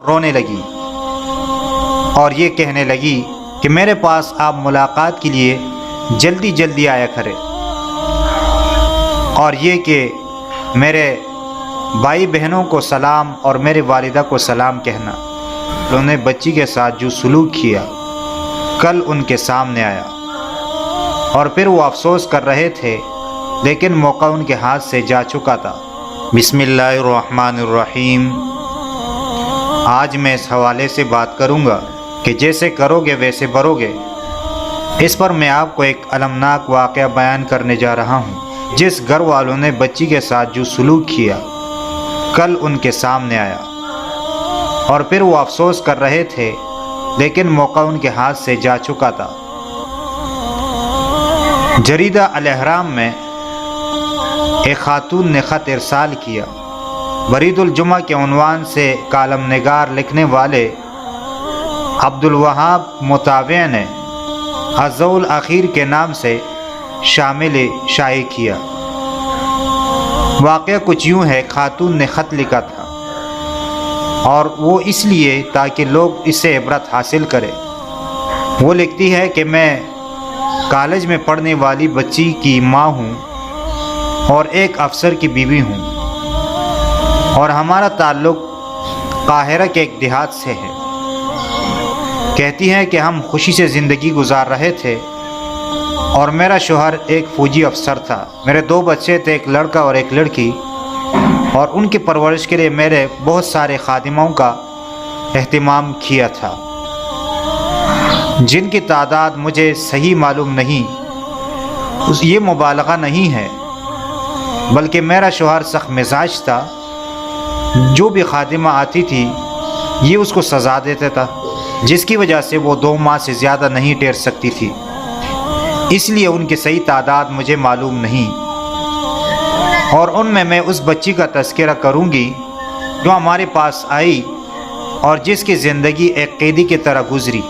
رونے لگی اور یہ کہنے لگی کہ میرے پاس آپ ملاقات کے لیے جلدی جلدی آیا کرے، اور یہ کہ میرے بھائی بہنوں کو سلام اور میرے والدہ کو سلام کہنا۔ انہوں نے بچی کے ساتھ جو سلوک کیا کل ان کے سامنے آیا، اور پھر وہ افسوس کر رہے تھے لیکن موقع ان کے ہاتھ سے جا چکا تھا۔ بسم اللہ الرحمن الرحیم۔ آج میں اس حوالے سے بات کروں گا کہ جیسے کرو گے ویسے بھرو گے۔ اس پر میں آپ کو ایک المناک واقعہ بیان کرنے جا رہا ہوں۔ جس گھر والوں نے بچی کے ساتھ جو سلوک کیا کل ان کے سامنے آیا، اور پھر وہ افسوس کر رہے تھے لیکن موقع ان کے ہاتھ سے جا چکا تھا۔ جریدہ الاہرام میں ایک خاتون نے خط ارسال کیا۔ برید الجمعہ کے عنوان سے کالم نگار لکھنے والے عبدالوہاب مطاوع نے الضوء الاخیر کے نام سے شامل شائع کیا۔ واقعہ کچھ یوں ہے، خاتون نے خط لکھا تھا اور وہ اس لیے تاکہ لوگ اس سے عبرت حاصل کریں۔ وہ لکھتی ہے کہ میں کالج میں پڑھنے والی بچی کی ماں ہوں اور ایک افسر کی بیوی ہوں، اور ہمارا تعلق قاہرہ کے ایک دیہات سے ہے۔ کہتی ہیں کہ ہم خوشی سے زندگی گزار رہے تھے اور میرا شوہر ایک فوجی افسر تھا۔ میرے 2 بچے تھے، ایک لڑکا اور ایک لڑکی، اور ان کی پرورش کے لیے میرے بہت سارے خادموں کا اہتمام کیا تھا، جن کی تعداد مجھے صحیح معلوم نہیں۔ یہ مبالغہ نہیں ہے، بلکہ میرا شوہر سخت مزاج تھا۔ جو بھی خادمہ آتی تھی یہ اس کو سزا دیتا تھا، جس کی وجہ سے وہ 2 ماہ سے زیادہ نہیں ٹھہر سکتی تھی۔ اس لیے ان کی صحیح تعداد مجھے معلوم نہیں، اور ان میں اس بچی کا تذکرہ کروں گی جو ہمارے پاس آئی اور جس کی زندگی ایک قیدی کی طرح گزری۔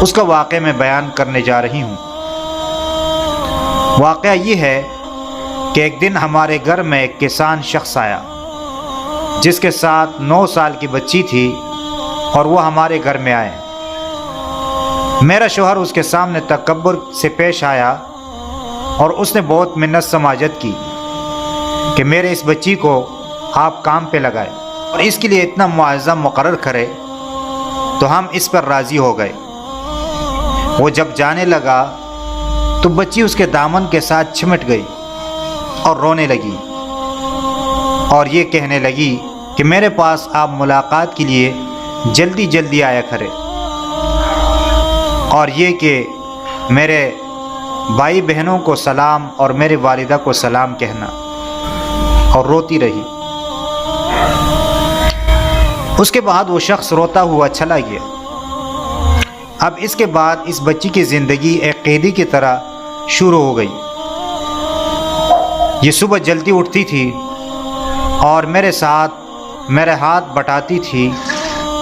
اس کا واقعہ میں بیان کرنے جا رہی ہوں۔ واقعہ یہ ہے کہ ایک دن ہمارے گھر میں ایک کسان شخص آیا جس کے ساتھ 9 سال کی بچی تھی، اور وہ ہمارے گھر میں آئے۔ میرا شوہر اس کے سامنے تکبر سے پیش آیا اور اس نے بہت منت سماجت کی کہ میرے اس بچی کو آپ کام پہ لگائے اور اس کے لیے اتنا معاوضہ مقرر کرے، تو ہم اس پر راضی ہو گئے۔ وہ جب جانے لگا تو بچی اس کے دامن کے ساتھ چمٹ گئی اور رونے لگی، اور یہ کہنے لگی کہ میرے پاس آپ ملاقات کے لیے جلدی جلدی آیا کرے، اور یہ کہ میرے بھائی بہنوں کو سلام اور میرے والدہ کو سلام کہنا، اور روتی رہی۔ اس کے بعد وہ شخص روتا ہوا چلا گیا۔ اب اس کے بعد اس بچی کی زندگی ایک قیدی کی طرح شروع ہو گئی۔ یہ صبح جلدی اٹھتی تھی اور میرے ساتھ میرے ہاتھ بٹاتی تھی،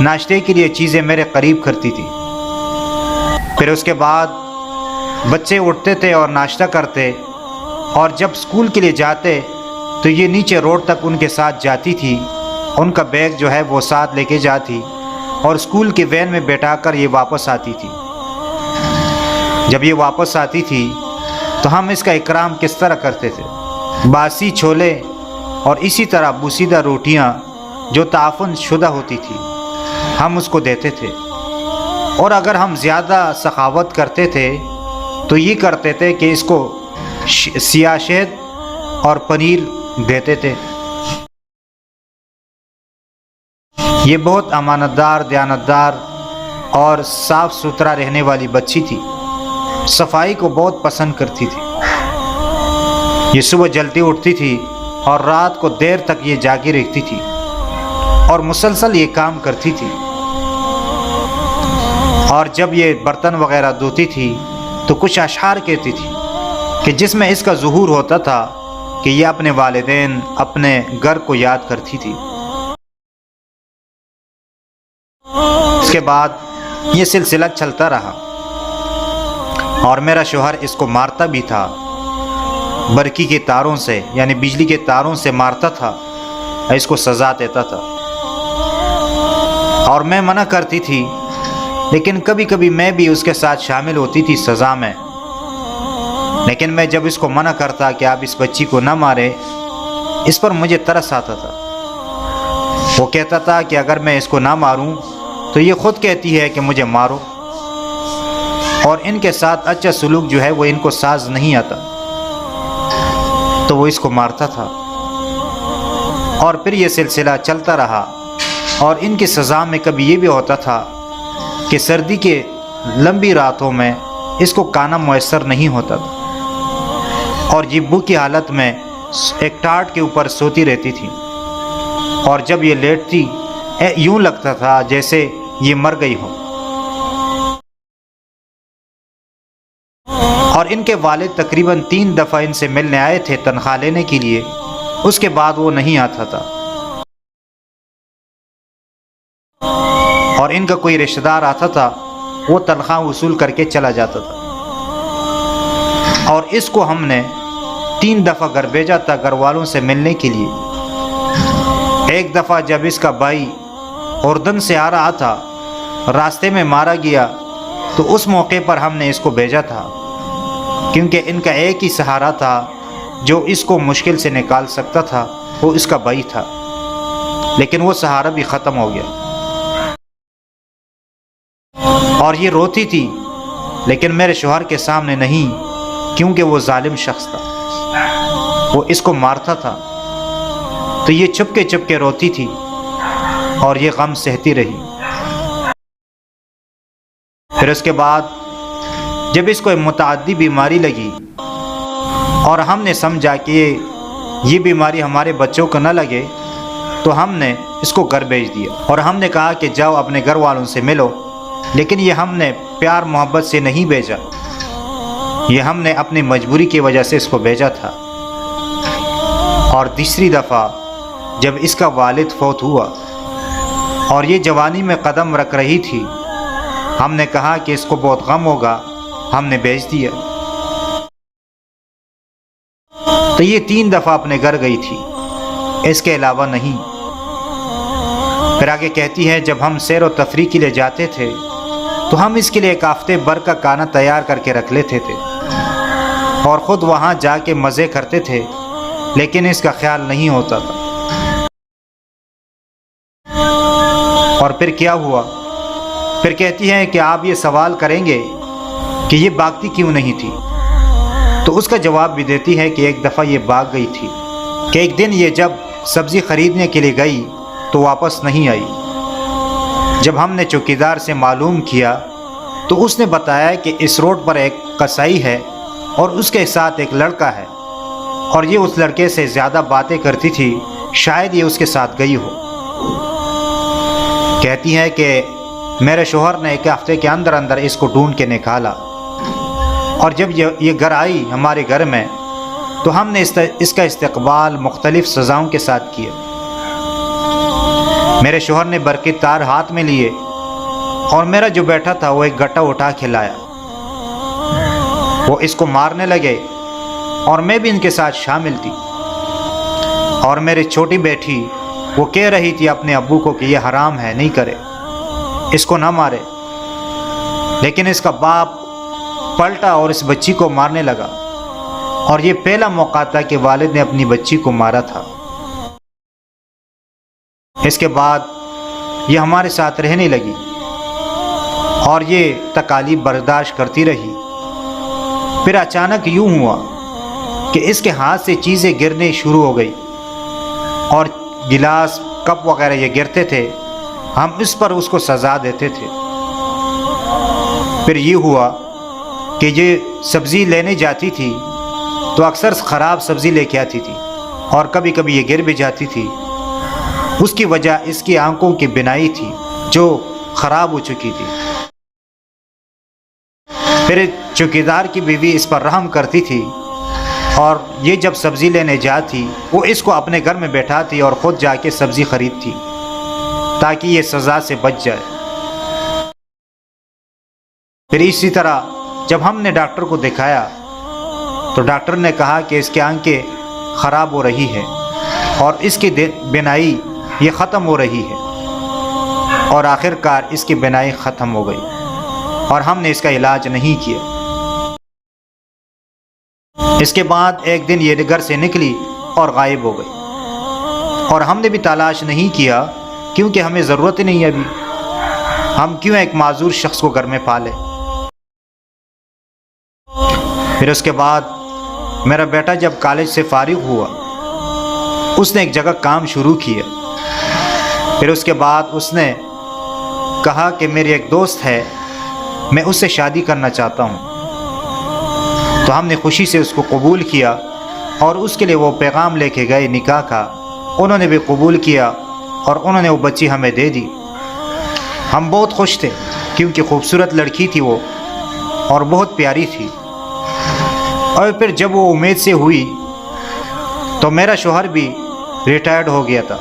ناشتے کے لیے چیزیں میرے قریب کرتی تھی۔ پھر اس کے بعد بچے اٹھتے تھے اور ناشتہ کرتے، اور جب اسکول کے لیے جاتے تو یہ نیچے روڈ تک ان کے ساتھ جاتی تھی۔ ان کا بیگ جو ہے وہ ساتھ لے کے جاتی اور اسکول کی وین میں بیٹھا کر یہ واپس آتی تھی۔ جب یہ واپس آتی تھی تو ہم اس کا اکرام کس طرح کرتے تھے۔ باسی چھولے اور اسی طرح بوسیدہ روٹیاں جو تعفن شدہ ہوتی تھی ہم اس کو دیتے تھے، اور اگر ہم زیادہ سخاوت کرتے تھے تو یہ کرتے تھے کہ اس کو سیاہ شہد اور پنیر دیتے تھے۔ یہ بہت امانت دار، دیانتدار اور صاف ستھرا رہنے والی بچی تھی، صفائی کو بہت پسند کرتی تھی۔ یہ صبح جلدی اٹھتی تھی اور رات کو دیر تک یہ جاگی رہتی تھی اور مسلسل یہ کام کرتی تھی، اور جب یہ برتن وغیرہ دھوتی تھی تو کچھ اشعار کہتی تھی کہ جس میں اس کا ظہور ہوتا تھا کہ یہ اپنے والدین، اپنے گھر کو یاد کرتی تھی۔ اس کے بعد یہ سلسلہ چلتا رہا اور میرا شوہر اس کو مارتا بھی تھا، برقی کے تاروں سے، یعنی بجلی کے تاروں سے مارتا تھا، اس کو سزا دیتا تھا۔ اور میں منع کرتی تھی، لیکن کبھی کبھی میں بھی اس کے ساتھ شامل ہوتی تھی سزا میں۔ لیکن میں جب اس کو منع کرتا کہ آپ اس بچی کو نہ مارے، اس پر مجھے ترس آتا تھا۔ وہ کہتا تھا کہ اگر میں اس کو نہ ماروں تو یہ خود کہتی ہے کہ مجھے مارو، اور ان کے ساتھ اچھا سلوک جو ہے وہ ان کو ساز نہیں آتا، تو وہ اس کو مارتا تھا۔ اور پھر یہ سلسلہ چلتا رہا، اور ان کی سزا میں کبھی یہ بھی ہوتا تھا کہ سردی کے لمبی راتوں میں اس کو کھانا میسر نہیں ہوتا تھا، اور یہ بھوک کی حالت میں ایک ٹاٹ کے اوپر سوتی رہتی تھی، اور جب یہ لیٹتی یوں لگتا تھا جیسے یہ مر گئی ہو۔ اور ان کے والد تقریباً 3 دفعہ ان سے ملنے آئے تھے تنخواہ لینے کے لیے، اس کے بعد وہ نہیں آتا تھا۔ اور ان کا کوئی رشتہ دار آتا تھا، وہ تنخواہ وصول کر کے چلا جاتا تھا۔ اور اس کو ہم نے 3 دفعہ گھر بھیجا تھا گھر والوں سے ملنے کے لیے۔ ایک دفعہ جب اس کا بھائی اردن سے آ رہا تھا، راستے میں مارا گیا، تو اس موقع پر ہم نے اس کو بھیجا تھا، کیونکہ ان کا ایک ہی سہارا تھا جو اس کو مشکل سے نکال سکتا تھا، وہ اس کا بھائی تھا، لیکن وہ سہارا بھی ختم ہو گیا۔ اور یہ روتی تھی، لیکن میرے شوہر کے سامنے نہیں، کیونکہ وہ ظالم شخص تھا، وہ اس کو مارتا تھا، تو یہ چپ کے روتی تھی، اور یہ غم سہتی رہی۔ پھر اس کے بعد جب اس کو متعدی بیماری لگی، اور ہم نے سمجھا کہ یہ بیماری ہمارے بچوں کو نہ لگے، تو ہم نے اس کو گھر بھیج دیا، اور ہم نے کہا کہ جاؤ اپنے گھر والوں سے ملو۔ لیکن یہ ہم نے پیار محبت سے نہیں بھیجا، یہ ہم نے اپنی مجبوری کی وجہ سے اس کو بھیجا تھا۔ اور تیسری دفعہ جب اس کا والد فوت ہوا اور یہ جوانی میں قدم رکھ رہی تھی، ہم نے کہا کہ اس کو بہت غم ہوگا، ہم نے بھیج دیا۔ تو یہ 3 دفعہ اپنے گھر گئی تھی، اس کے علاوہ نہیں۔ پھر آگے کہتی ہے جب ہم سیر و تفریح کے لیے جاتے تھے تو ہم اس کے لیے 1 ہفتے بھر کا کھانا تیار کر کے رکھ لیتے تھے اور خود وہاں جا کے مزے کرتے تھے، لیکن اس کا خیال نہیں ہوتا تھا۔ اور پھر کیا ہوا؟ پھر کہتی ہے کہ آپ یہ سوال کریں گے کہ یہ بھاگتی کیوں نہیں تھی، تو اس کا جواب بھی دیتی ہے کہ ایک دفعہ یہ بھاگ گئی تھی، کہ ایک دن یہ جب سبزی خریدنے کے لیے گئی تو واپس نہیں آئی۔ جب ہم نے چوکیدار سے معلوم کیا تو اس نے بتایا کہ اس روڈ پر ایک قصائی ہے اور اس کے ساتھ ایک لڑکا ہے، اور یہ اس لڑکے سے زیادہ باتیں کرتی تھی، شاید یہ اس کے ساتھ گئی ہو۔ کہتی ہے کہ میرے شوہر نے 1 ہفتے کے اندر اس کو ڈھونڈ کے نکالا، اور جب یہ گھر آئی ہمارے گھر میں تو ہم نے اس کا استقبال مختلف سزاؤں کے ساتھ کیا۔ میرے شوہر نے برقی تار ہاتھ میں لیے، اور میرا جو بیٹا تھا وہ ایک گٹا اٹھا کے لایا، وہ اس کو مارنے لگے، اور میں بھی ان کے ساتھ شامل تھی۔ اور میری چھوٹی بیٹی وہ کہہ رہی تھی اپنے ابو کو کہ یہ حرام ہے، نہیں کرے، اس کو نہ مارے، لیکن اس کا باپ پلٹا اور اس بچی کو مارنے لگا، اور یہ پہلا موقع تھا کہ والد نے اپنی بچی کو مارا تھا۔ اس کے بعد یہ ہمارے ساتھ رہنے لگی اور یہ تکالیف برداشت کرتی رہی۔ پھر اچانک یوں ہوا کہ اس کے ہاتھ سے چیزیں گرنے شروع ہو گئی، اور گلاس کپ وغیرہ یہ گرتے تھے، ہم اس پر اس کو سزا دیتے تھے۔ پھر یہ ہوا کہ یہ سبزی لینے جاتی تھی تو اکثر خراب سبزی لے کے آتی تھی، اور کبھی کبھی یہ گر بھی جاتی تھی۔ اس کی وجہ اس کی آنکھوں کی بینائی تھی جو خراب ہو چکی تھی۔ پھر چوکیدار کی بیوی اس پر رحم کرتی تھی، اور یہ جب سبزی لینے جاتی وہ اس کو اپنے گھر میں بیٹھاتی اور خود جا کے سبزی خریدتی تاکہ یہ سزا سے بچ جائے۔ پھر اسی طرح جب ہم نے ڈاکٹر کو دکھایا تو ڈاکٹر نے کہا کہ اس کی آنکھیں خراب ہو رہی ہے اور اس کی بینائی یہ ختم ہو رہی ہے، اور آخر کار اس کی بینائی ختم ہو گئی اور ہم نے اس کا علاج نہیں کیا۔ اس کے بعد ایک دن یہ گھر سے نکلی اور غائب ہو گئی، اور ہم نے بھی تلاش نہیں کیا کیونکہ ہمیں ضرورت ہی نہیں ہے ابھی، ہم کیوں ایک معذور شخص کو گھر میں پالے۔ پھر اس کے بعد میرا بیٹا جب کالج سے فارغ ہوا، اس نے ایک جگہ کام شروع کیا۔ پھر اس کے بعد اس نے کہا کہ میری ایک دوست ہے، میں اس سے شادی کرنا چاہتا ہوں۔ تو ہم نے خوشی سے اس کو قبول کیا اور اس کے لیے وہ پیغام لے کے گئے نکاح کا، انہوں نے بھی قبول کیا اور انہوں نے وہ بچی ہمیں دے دی۔ ہم بہت خوش تھے کیونکہ خوبصورت لڑکی تھی وہ اور بہت پیاری تھی۔ اور پھر جب وہ امید سے ہوئی تو میرا شوہر بھی ریٹائرڈ ہو گیا تھا،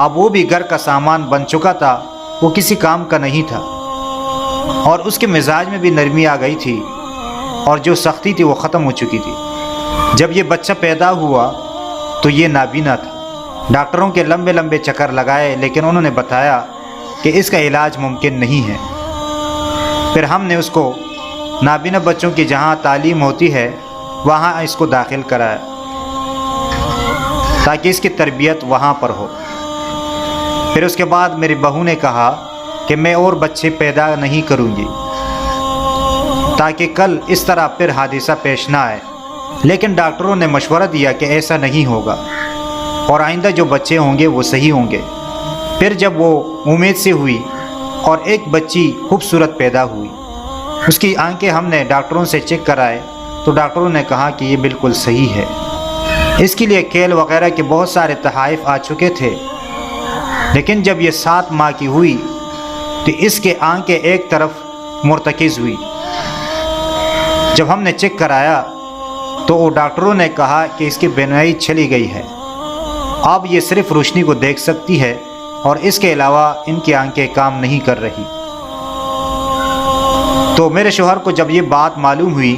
اب وہ بھی گھر کا سامان بن چکا تھا، وہ کسی کام کا نہیں تھا، اور اس کے مزاج میں بھی نرمی آ گئی تھی اور جو سختی تھی وہ ختم ہو چکی تھی۔ جب یہ بچہ پیدا ہوا تو یہ نابینا تھا، ڈاکٹروں کے لمبے لمبے چکر لگائے لیکن انہوں نے بتایا کہ اس کا علاج ممکن نہیں ہے۔ پھر ہم نے اس کو نابینا بچوں کی جہاں تعلیم ہوتی ہے وہاں اس کو داخل کرایا تاکہ اس کی تربیت وہاں پر ہو۔ پھر اس کے بعد میری بہو نے کہا کہ میں اور بچے پیدا نہیں کروں گی تاکہ کل اس طرح پھر حادثہ پیش نہ آئے، لیکن ڈاکٹروں نے مشورہ دیا کہ ایسا نہیں ہوگا اور آئندہ جو بچے ہوں گے وہ صحیح ہوں گے۔ پھر جب وہ امید سے ہوئی اور ایک بچی خوبصورت پیدا ہوئی، اس کی آنکھیں ہم نے ڈاکٹروں سے چیک کرائے تو ڈاکٹروں نے کہا کہ یہ بالکل صحیح ہے۔ اس کے لیے کیل وغیرہ کے بہت سارے تحائف آ چکے تھے، لیکن جب یہ 7 ماہ کی ہوئی تو اس کے آنکھیں ایک طرف مرتکز ہوئی۔ جب ہم نے چیک کرایا تو وہ ڈاکٹروں نے کہا کہ اس کی بینائی چلی گئی ہے، اب یہ صرف روشنی کو دیکھ سکتی ہے اور اس کے علاوہ ان کی آنکھیں کام نہیں کر رہی۔ تو میرے شوہر کو جب یہ بات معلوم ہوئی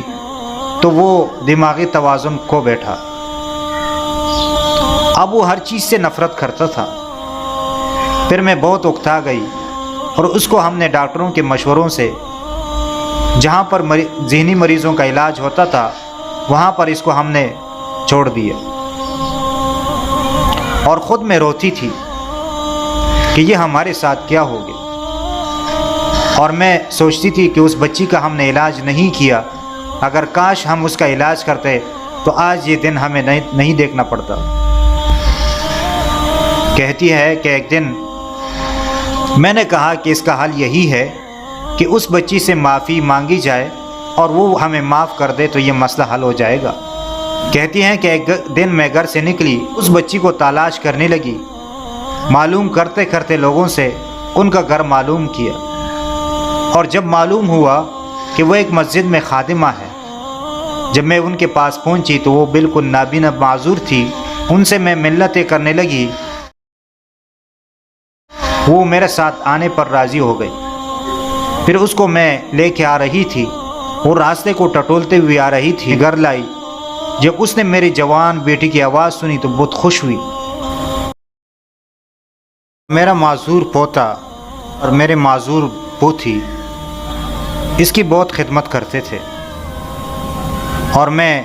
تو وہ دماغی توازن کھو بیٹھا، اب وہ ہر چیز سے نفرت کرتا تھا۔ پھر میں بہت اکتا گئی اور اس کو ہم نے ڈاکٹروں کے مشوروں سے جہاں پر ذہنی مریضوں کا علاج ہوتا تھا وہاں پر اس کو ہم نے چھوڑ دیا، اور خود میں روتی تھی کہ یہ ہمارے ساتھ کیا ہو گیا، اور میں سوچتی تھی کہ اس بچی کا ہم نے علاج نہیں کیا، اگر کاش ہم اس کا علاج کرتے تو آج یہ دن ہمیں نہیں دیکھنا پڑتا۔ کہتی ہے کہ ایک دن میں نے کہا کہ اس کا حل یہی ہے کہ اس بچی سے معافی مانگی جائے اور وہ ہمیں معاف کر دے تو یہ مسئلہ حل ہو جائے گا۔ کہتی ہیں کہ ایک دن میں گھر سے نکلی، اس بچی کو تلاش کرنے لگی، معلوم کرتے کرتے لوگوں سے ان کا گھر معلوم کیا، اور جب معلوم ہوا کہ وہ ایک مسجد میں خادمہ ہے، جب میں ان کے پاس پہنچی تو وہ بالکل نابینا معذور تھی، ان سے میں منتیں کرنے لگی، وہ میرے ساتھ آنے پر راضی ہو گئی۔ پھر اس کو میں لے کے آ رہی تھی، وہ راستے کو ٹٹولتے ہوئے آ رہی تھی، گھر لائی۔ جب اس نے میری جوان بیٹی کی آواز سنی تو بہت خوش ہوئی۔ میرا معذور پوتا اور میرے معذور پوتی اس کی بہت خدمت کرتے تھے، اور میں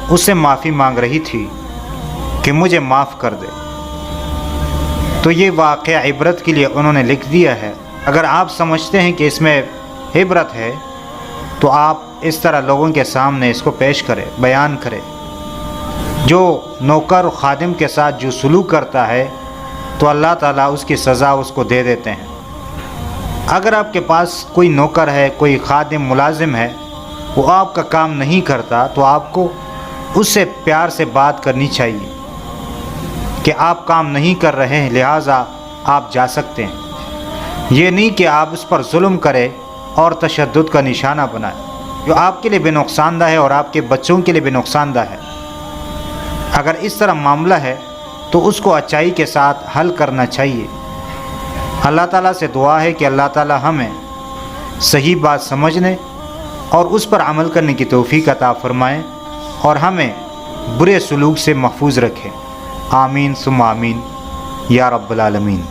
اس سے معافی مانگ رہی تھی کہ مجھے معاف کر دے۔ تو یہ واقعہ عبرت کے لیے انہوں نے لکھ دیا ہے۔ اگر آپ سمجھتے ہیں کہ اس میں عبرت ہے تو آپ اس طرح لوگوں کے سامنے اس کو پیش کریں، بیان کریں۔ جو نوکر و خادم کے ساتھ جو سلوک کرتا ہے تو اللہ تعالیٰ اس کی سزا اس کو دے دیتے ہیں۔ اگر آپ کے پاس کوئی نوکر ہے، کوئی خادم ملازم ہے، وہ آپ کا کام نہیں کرتا تو آپ کو اس سے پیار سے بات کرنی چاہیے کہ آپ کام نہیں کر رہے ہیں لہٰذا آپ جا سکتے ہیں۔ یہ نہیں کہ آپ اس پر ظلم کریں اور تشدد کا نشانہ بنائیں، جو آپ کے لیے بھی نقصان دہ ہے اور آپ کے بچوں کے لیے بھی نقصان دہ ہے۔ اگر اس طرح معاملہ ہے تو اس کو اچائی کے ساتھ حل کرنا چاہیے۔ اللہ تعالیٰ سے دعا ہے کہ اللہ تعالیٰ ہمیں صحیح بات سمجھنے اور اس پر عمل کرنے کی توفیق عطا فرمائیں اور ہمیں برے سلوک سے محفوظ رکھیں۔ آمین ثم آمین یا رب العالمین۔